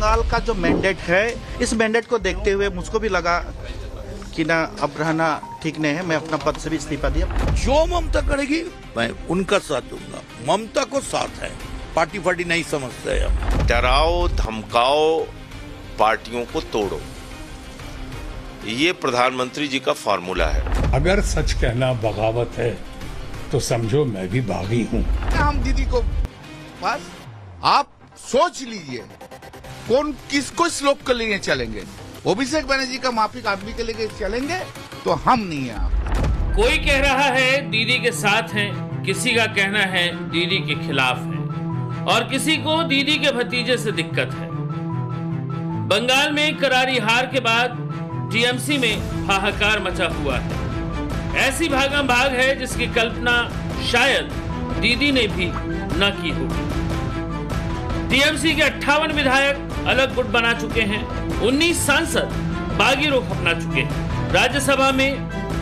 बंगाल का जो मैंडेट है, इस मैंडेट को देखते हुए मुझको भी लगा कि ना अब रहना ठीक नहीं है, मैं अपना पद से भी इस्तीफा दिया। जो ममता करेगी मैं उनका साथ दूंगा, ममता को साथ है, पार्टी फार्टी नहीं समझते हम। डराओ धमकाओ, पार्टियों को तोड़ो, ये प्रधानमंत्री जी का फॉर्मूला है। अगर सच कहना बगावत है तो समझो मैं भी बागी हूँ। हम दीदी को बस आप सोच लीजिए कौन किसको श्लोक के लिए चलेंगे। अभिषेक बनर्जी का माफिक आदमी के लिए चलेंगे तो हम नहीं है। आप कोई कह रहा है दीदी के साथ हैं, किसी का कहना है दीदी के खिलाफ है और किसी को दीदी के भतीजे से दिक्कत है। बंगाल में करारी हार के बाद टीएमसी में हाहाकार मचा हुआ है। ऐसी भागम भाग है जिसकी कल्पना शायद दीदी ने भी न की होगी। टीएमसी के 58 विधायक अलग गुट बना चुके हैं, 19 सांसद बागी रुख अपना चुके हैं। राज्यसभा में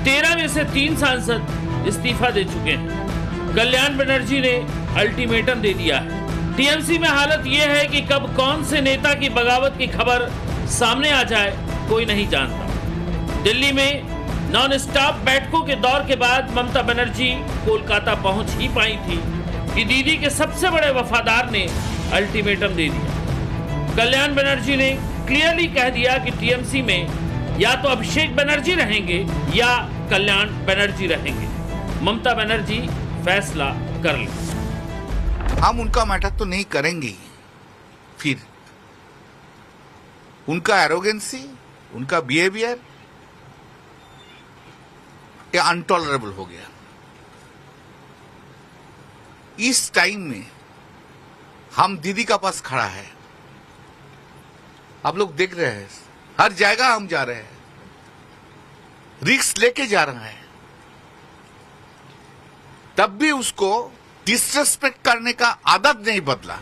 13 में से 3 सांसद इस्तीफा दे चुके हैं। कल्याण बनर्जी ने अल्टीमेटम दे दिया है। टीएमसी में हालत यह है कि कब कौन से नेता की बगावत की खबर सामने आ जाए कोई नहीं जानता। दिल्ली में नॉन स्टॉप बैठकों के दौर के बाद ममता बनर्जी कोलकाता पहुंच ही पाई थी कि दीदी के सबसे बड़े वफादार ने अल्टीमेटम दे दिया। कल्याण बनर्जी ने क्लियरली कह दिया कि टीएमसी में या तो अभिषेक बनर्जी रहेंगे या कल्याण बनर्जी रहेंगे। ममता बनर्जी फैसला कर ले। हम उनका मैटर तो नहीं करेंगे। फिर उनका एरोगेंसी, उनका बिहेवियर ये अनटॉलरेबल हो गया। इस टाइम में हम दीदी का पास खड़ा है। आप लोग देख रहे हैं, हर जगह हम जा रहे हैं, रिस्क लेके जा रहे हैं, तब भी उसको डिसरेस्पेक्ट करने का आदत नहीं बदला।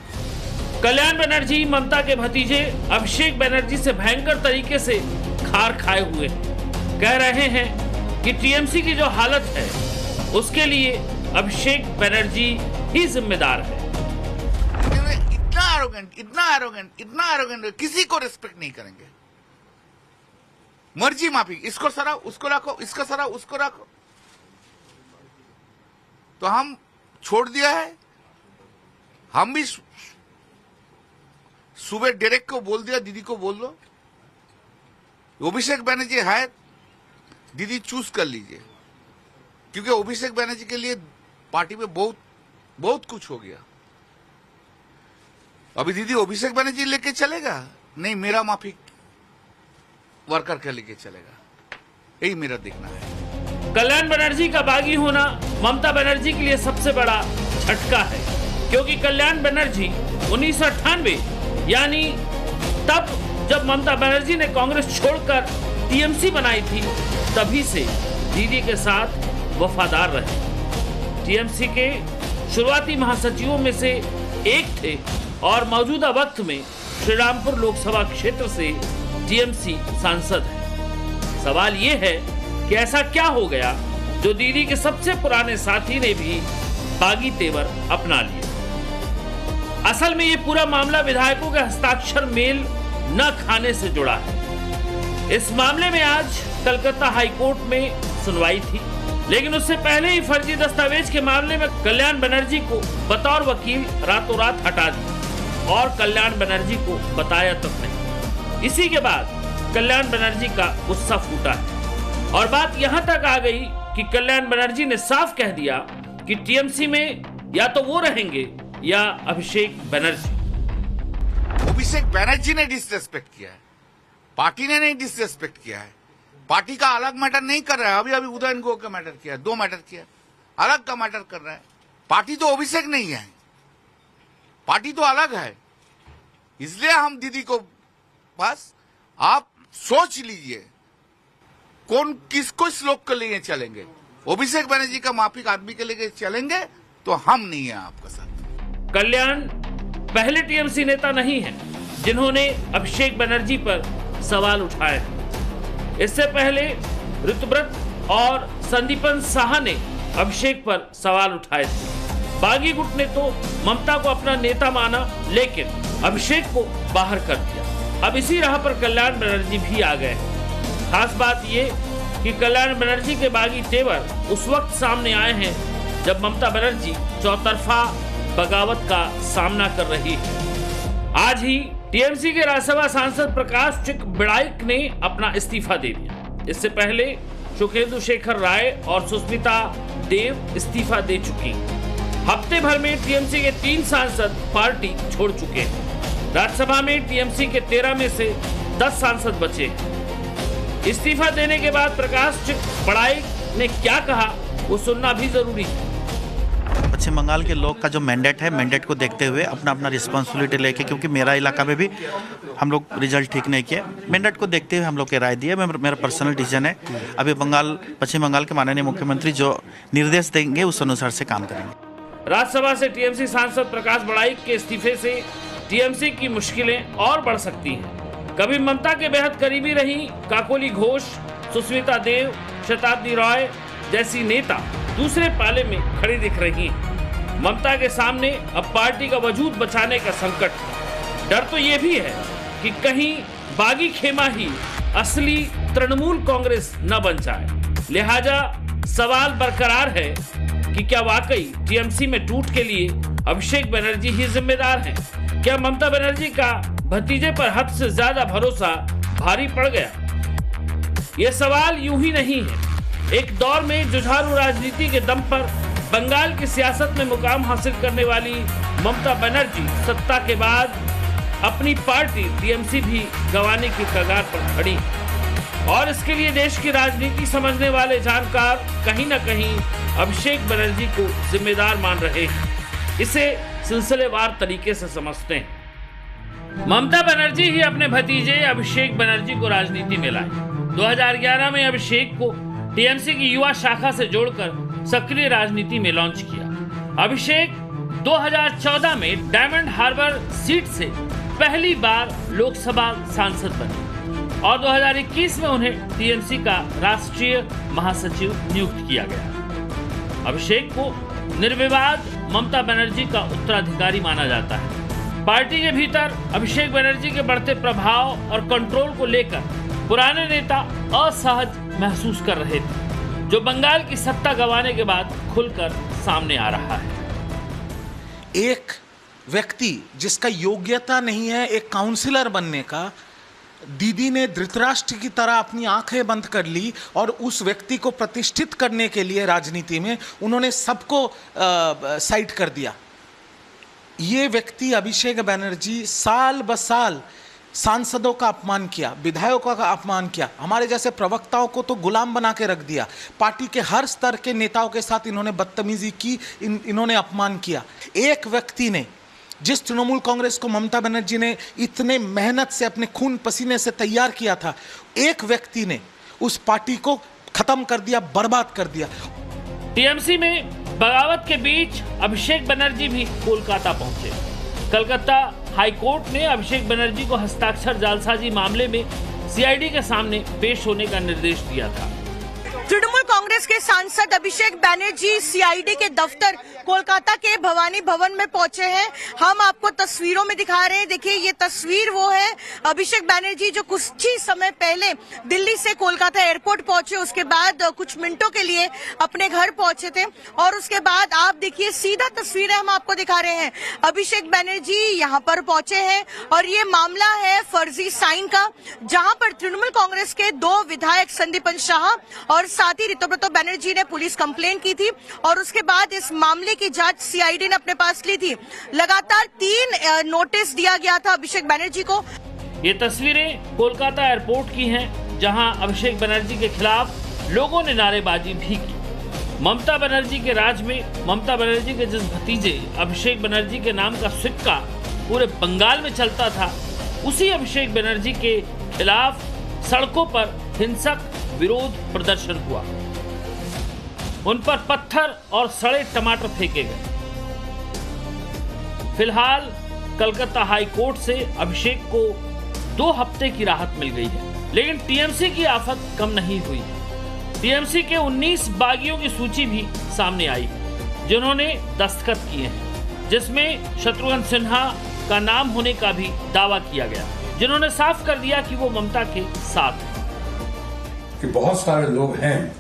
कल्याण बनर्जी ममता के भतीजे अभिषेक बनर्जी से भयंकर तरीके से खार खाए हुए हैं। कह रहे हैं कि टीएमसी की जो हालत है उसके लिए अभिषेक बनर्जी ही जिम्मेदार है। इतना एरोगेंट, किसी को रिस्पेक्ट नहीं करेंगे। मर्जी माफी, इसको सराओ उसको रखो, इसको सराओ उसको रखो। तो हम छोड़ दिया है। हम भी सुबह डायरेक्ट को बोल दिया, दीदी को बोल दो अभिषेक बनर्जी है, दीदी चूज कर लीजिए, क्योंकि अभिषेक बनर्जी के लिए पार्टी में बहुत कुछ हो गया। अभी दीदी अभिषेक बनर्जी लेके चलेगा नहीं, मेरा माफी वर्कर के लेके चलेगा, यही मेरा देखना है। कल्याण बनर्जी का बागी होना ममता बनर्जी के लिए सबसे बड़ा झटका है, क्योंकि कल्याण बनर्जी 1998 यानी तब जब ममता बनर्जी ने कांग्रेस छोड़कर टीएमसी बनाई थी, तभी से दीदी के साथ वफादार रहे। टीएमसी के शुरुआती महासचिवों में से एक थे और मौजूदा वक्त में श्रीरामपुर लोकसभा क्षेत्र से टीएमसी सांसद है। सवाल ये है कि ऐसा क्या हो गया जो दीदी के सबसे पुराने साथी ने भी बागी तेवर अपना लिए। असल में ये पूरा मामला विधायकों के हस्ताक्षर मेल न खाने से जुड़ा है। इस मामले में आज कलकत्ता हाईकोर्ट में सुनवाई थी, लेकिन उससे पहले ही फर्जी दस्तावेज के मामले में कल्याण बनर्जी को बतौर वकील रातों रात हटा दिया और कल्याण बनर्जी को बताया तक नहीं। इसी के बाद कल्याण बनर्जी का गुस्सा फूटा है और बात यहां तक आ गई कि कल्याण बनर्जी ने साफ कह दिया कि टीएमसी में या तो वो रहेंगे या अभिषेक बनर्जी। अभिषेक बनर्जी ने डिसरेस्पेक्ट किया है, पार्टी ने नहीं डिसरेस्पेक्ट किया है। पार्टी का अलग मैटर नहीं कर रहा है। अभी उदयन गो का मैटर किया, 2 मैटर किया, अलग का मैटर कर रहा है। पार्टी तो अभिषेक नहीं है, पार्टी तो अलग है। इसलिए हम दीदी को बस आप सोच लीजिए कौन किसको श्लोक के लिए चलेंगे। अभिषेक बनर्जी का माफिक आदमी के लिए चलेंगे तो हम नहीं है आपका साथ। कल्याण पहले टीएमसी नेता नहीं है जिन्होंने अभिषेक बनर्जी पर सवाल उठाए। इससे पहले ऋतुव्रत और संदीपन साहा ने अभिषेक पर सवाल उठाए थे। बागी गुट ने तो ममता को अपना नेता माना, लेकिन अभिषेक को बाहर कर दिया। अब इसी राह पर कल्याण बनर्जी भी आ गए। खास बात ये कि कल्याण बनर्जी के बागी तेवर उस वक्त सामने आए हैं जब ममता बनर्जी चौतरफा बगावत का सामना कर रही है। आज ही टीएमसी के राज्यसभा सांसद प्रकाश चिक बिड़ाइक ने अपना इस्तीफा दे दिया। इससे पहले सुखेंदु शेखर राय और सुष्मिता देव इस्तीफा दे चुकी हैं। हफ्ते भर में टीएमसी के 3 सांसद पार्टी छोड़ चुके हैं। राज्यसभा में टीएमसी के 13 में से 10 सांसद बचे हैं। इस्तीफा देने के बाद प्रकाश चिक बिड़ाइक ने क्या कहा, वो सुनना भी जरूरी है। पश्चिम बंगाल के लोग का जो मैंडेट है, मैंडेट को देखते हुए अपना अपना रिस्पॉन्सिबिलिटी लेके, क्योंकि मेरा इलाका में भी हम लोग रिजल्ट ठीक नहीं किए, मैंडेट को देखते हुए हम लोग के राय दिए। मेरा पर्सनल डिसीजन है। अभी पश्चिम बंगाल के माननीय मुख्यमंत्री जो निर्देश देंगे उस अनुसार से काम करेंगे। राज्यसभा से टीएमसी सांसद प्रकाश बिड़ाइक के इस्तीफे से टीएमसी की मुश्किलें और बढ़ सकती हैं। कभी ममता के बेहद करीबी रही काकोली घोष, सुष्मिता देव, शताब्दी रॉय जैसी नेता दूसरे पाले में खड़ी दिख रही हैं। ममता के सामने अब पार्टी का वजूद बचाने का संकट है। डर तो ये भी है कि कहीं बागी खेमा ही असली तृणमूल कांग्रेस न बन जाए। लिहाजा सवाल बरकरार है कि क्या वाकई टीएमसी में टूट के लिए अभिषेक बनर्जी ही जिम्मेदार हैं? क्या ममता बनर्जी का भतीजे पर हद से ज्यादा भरोसा भारी पड़ गया? ये सवाल यूं ही नहीं है। एक दौर में जुझारू राजनीति के दम पर बंगाल की सियासत में मुकाम हासिल करने वाली ममता बनर्जी सत्ता के बाद अपनी पार्टी टीएमसी भी गंवाने की कगार पर खड़ी, और इसके लिए देश की राजनीति समझने वाले जानकार कहीं न कहीं अभिषेक बनर्जी को जिम्मेदार मान रहे हैं। इसे सिलसिलेवार तरीके से समझते हैं। ममता बनर्जी ही अपने भतीजे अभिषेक बनर्जी को राजनीति में लाई। 2011 में अभिषेक को टीएमसी की युवा शाखा से जोड़कर सक्रिय राजनीति में लॉन्च किया। अभिषेक 2014 में डायमंड हार्बर सीट से पहली बार लोकसभा सांसद बने और 2021 में उन्हें टीएमसी का राष्ट्रीय महासचिव नियुक्त किया गया। अभिषेक को निर्विवाद ममता बनर्जी का उत्तराधिकारी माना जाता है। पार्टी के भीतर अभिषेक बनर्जी के बढ़ते प्रभाव और कंट्रोल को लेकर पुराने नेता असहज महसूस कर रहे थे, जो बंगाल की सत्ता गंवाने के बाद खुलकर सामने आ रहा है। एक व्यक्ति जिसका योग्यता नहीं है एक काउंसिलर बनने का, दीदी ने धृतराष्ट्र की तरह अपनी आंखें बंद कर ली और उस व्यक्ति को प्रतिष्ठित करने के लिए राजनीति में उन्होंने सबको साइड कर दिया। ये व्यक्ति अभिषेक बनर्जी साल ब साल सांसदों का अपमान किया, विधायकों का अपमान किया, हमारे जैसे प्रवक्ताओं को तो गुलाम बना के रख दिया। पार्टी के हर स्तर के नेताओं के साथ इन्होंने बदतमीजी की, इन्होंने अपमान किया। एक व्यक्ति ने, जिस तृणमूल कांग्रेस को ममता बनर्जी ने इतने मेहनत से अपने खून पसीने से तैयार किया था, एक व्यक्ति ने उस पार्टी को खत्म कर दिया, बर्बाद कर दिया। टीएमसी में बगावत के बीच अभिषेक बनर्जी भी कोलकाता पहुंचे। कलकत्ता हाईकोर्ट ने अभिषेक बनर्जी को हस्ताक्षर जालसाजी मामले में सीआईडी के सामने पेश होने का निर्देश दिया था। तृणमूल कांग्रेस के सांसद अभिषेक बनर्जी सीआईडी के दफ्तर कोलकाता के भवानी भवन में पहुंचे हैं। हम आपको तस्वीरों में दिखा रहे हैं। देखिए, ये तस्वीर वो है अभिषेक बनर्जी जो कुछ ही समय पहले दिल्ली से कोलकाता एयरपोर्ट पहुंचे, उसके बाद कुछ मिनटों के लिए अपने घर पहुंचे थे और उसके बाद आप देखिए सीधा तस्वीरें हम आपको दिखा रहे हैं। अभिषेक बनर्जी यहाँ पर पहुंचे हैं और ये मामला है फर्जी साइन का, जहाँ पर तृणमूल कांग्रेस के 2 विधायक संदीपन शाह और साथ ही ऋतुव्रत बनर्जी ने पुलिस कंप्लेंट की थी और उसके बाद इस मामले की जांच सीआईडी ने अपने पास ली थी। लगातार 3 नोटिस दिया गया था अभिषेक बनर्जी को। ये तस्वीरें कोलकाता एयरपोर्ट की हैं, जहां अभिषेक बनर्जी के खिलाफ लोगों ने नारेबाजी भी की। ममता बनर्जी के राज में ममता बनर्जी के जिस भतीजे अभिषेक बनर्जी के नाम का सिक्का पूरे बंगाल में चलता था, उसी अभिषेक बनर्जी के खिलाफ सड़कों पर हिंसक विरोध प्रदर्शन हुआ। उन पर पत्थर और सड़े टमाटर फेंके गए। फिलहाल कलकत्ता हाई कोर्ट से अभिषेक को 2 हफ्ते की राहत मिल गई है, लेकिन टीएमसी की आफत कम नहीं हुई है। टीएमसी के 19 बागियों की सूची भी सामने आई। जिन्होंने दस्तखत किए हैं, जिसमें शत्रुघ्न सिन्हा का नाम होने का भी दावा किया गया, जिन्होंने साफ कर दिया कि वो ममता के साथ हैं। कि बहुत सारे लोग हैं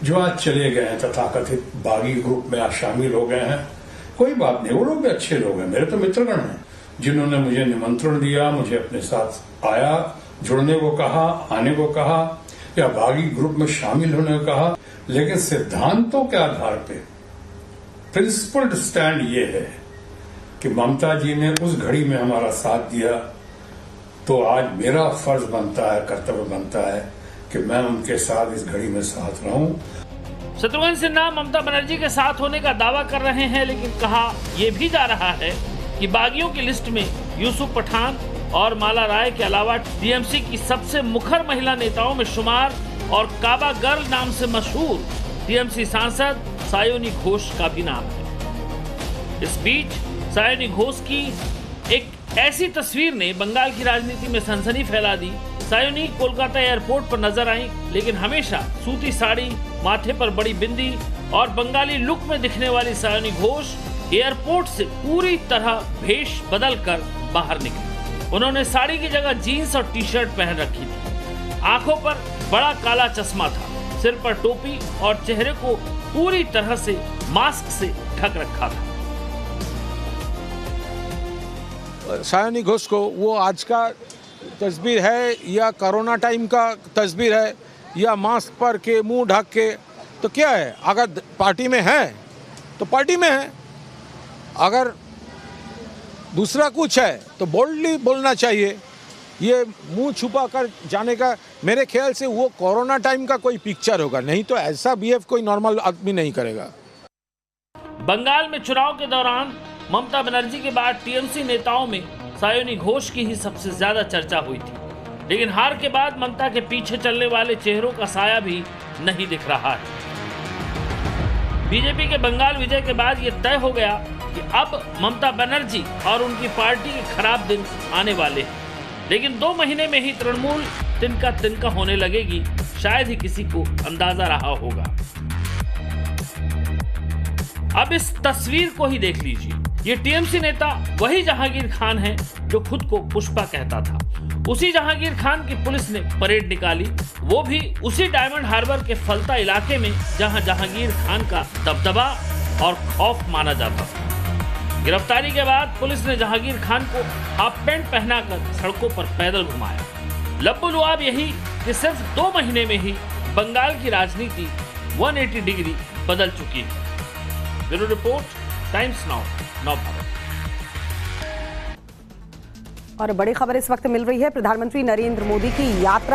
जो आज चले गए हैं, तथाकथित बागी ग्रुप में आज शामिल हो गए हैं। कोई बात नहीं, वो लोग भी अच्छे लोग हैं, मेरे तो मित्रगण हैं, जिन्होंने मुझे निमंत्रण दिया, मुझे अपने साथ आया, जुड़ने को कहा, आने को कहा, या बागी ग्रुप में शामिल होने को कहा। लेकिन सिद्धांतों के आधार पे प्रिंसिपल्ड स्टैंड ये है कि ममता जी ने उस घड़ी में हमारा साथ दिया, तो आज मेरा फर्ज बनता है, कर्तव्य बनता है कि मैं उनके साथ इस घड़ी में साथ रहूं। शत्रुघ्न सिन्हा ममता बनर्जी के साथ होने का दावा कर रहे हैं, लेकिन कहा यह भी जा रहा है कि बागियों की लिस्ट में यूसुफ पठान और माला राय के अलावा टीएमसी की सबसे मुखर महिला नेताओं में शुमार और काबा गर्ल नाम से मशहूर टीएमसी सांसद सायोनी घोष का भी नाम है। इस बीच सायोनी घोष की एक ऐसी तस्वीर ने बंगाल की राजनीति में सनसनी फैला दी। सायोनी कोलकाता एयरपोर्ट पर नजर आई, लेकिन हमेशा सूती साड़ी, माथे पर बड़ी बिंदी और बंगाली लुक में दिखने वाली सायोनी घोष एयरपोर्ट से पूरी तरह भेष बदल कर बाहर निकली। उन्होंने साड़ी की जगह जीन्स और टी शर्ट पहन रखी थी। आंखों पर बड़ा काला चश्मा था, सिर पर टोपी और चेहरे को पूरी तरह से मास्क से ढक रखा था। सायोनी घोष को वो आज का तस्वीर है या कोरोना टाइम का तस्वीर है या मास्क पर के मुंह ढक के, तो क्या है? अगर पार्टी में है तो पार्टी में है, अगर दूसरा कुछ है तो बोल्डली बोलना चाहिए। ये मुंह छुपा कर जाने का मेरे ख्याल से वो कोरोना टाइम का कोई पिक्चर होगा, नहीं तो ऐसा बिहेव कोई नॉर्मल आदमी नहीं करेगा। बंगाल में चुनाव के दौरान ममता बनर्जी के बाद टीएमसी नेताओं में सायोनी घोष की ही सबसे ज्यादा चर्चा हुई थी, लेकिन हार के बाद ममता के पीछे चलने वाले चेहरों का साया भी नहीं दिख रहा है। बीजेपी के बंगाल विजय के बाद यह तय हो गया कि अब ममता बनर्जी और उनकी पार्टी के खराब दिन आने वाले हैं, लेकिन 2 महीने में ही तृणमूल तिनका तिनका होने लगेगी, शायद ही किसी को अंदाजा रहा होगा। अब इस तस्वीर को ही देख लीजिए। ये टीएमसी नेता वही जहांगीर खान है जो खुद को पुष्पा कहता था। उसी जहांगीर खान की पुलिस ने परेड निकाली, वो भी उसी डायमंड हार्बर के फलता इलाके में जहां जहांगीर खान का दबदबा और खौफ माना जाता था। गिरफ्तारी के बाद पुलिस ने जहांगीर खान को हाफ पैंट पहनाकर सड़कों पर पैदल घुमाया। लब्बुलुआब यही कि सिर्फ 2 महीने में ही बंगाल की राजनीति 180 डिग्री बदल चुकी है। ब्यूरो रिपोर्ट, टाइम्स नाउ, नव भारत। और बड़ी खबर इस वक्त मिल रही है, प्रधानमंत्री नरेंद्र मोदी की यात्रा